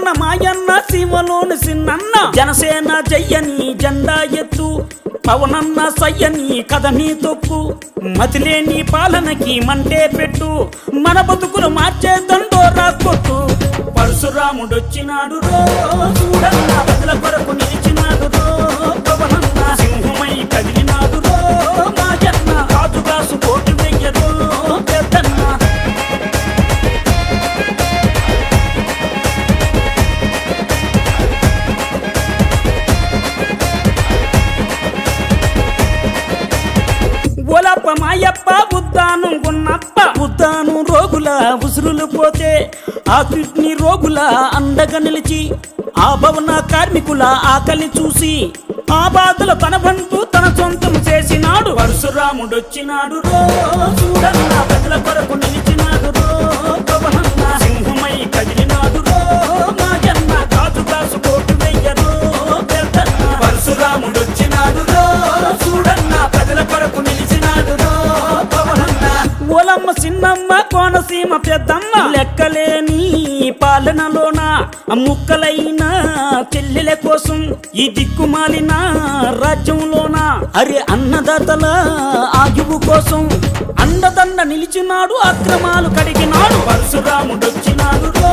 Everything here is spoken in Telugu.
పవనన్న మాయన్న సీమలోని సిన్నన్న జనసేన జయ్యని జెండా ఎత్తు పవనన్న సయ్యని కథని తొక్కు మతిలేని పాలనకి మంటే పెట్టు మన బతుకులు మార్చే దండోరా కొట్టు పరశురాముడొచ్చినాడు రో చూడన్న ప్రజల కొరకు నిలిచినాడు రో పవనన్న సింహమై కదిలినాడు రో మాయన్న రాజుగాసు కోటి వెయ్యరో పెద్దన్న ఓలప్ప మాయప్ప ఉద్దానం గున్నప్ప ఉద్దానం రోగుల ఉసురులు పోతే ఆ కిడ్నీ రోగుల అండగా నిలిచి ఆ భవన కార్మికుల ఆకలి చూసి ఆ బాధలు తన బంధు తన సొంతం చేసినాడు పరశురాముడొచ్చినాడు రో చూడన్న ప్రజల కొరకు నిలిచినాడు రో పవనన్న సింహమై కదిలినాడు రో మాయన్న రాజుగాసు కోటి వెయ్యరో పెద్దన్న పరశురాముడొచ్చినాడు రో చూడన్న ప్రజల కొరకు నిలిచినాడు రో పవనన్న ఓలమ్మ చిన్నమ్మ కోనసీమ పెద్దమ్మ లెక్కలేని పాలనలోన ముక్కలైన చెల్లెల కోసం ఈ దిక్కుమాలిన రాజ్యంలోన అరే అన్నదాతల ఆయువు కోసం అండదండ నిలిచినాడు అక్రమాలు కడిగినాడు పరశురాముడొచ్చినాడు రో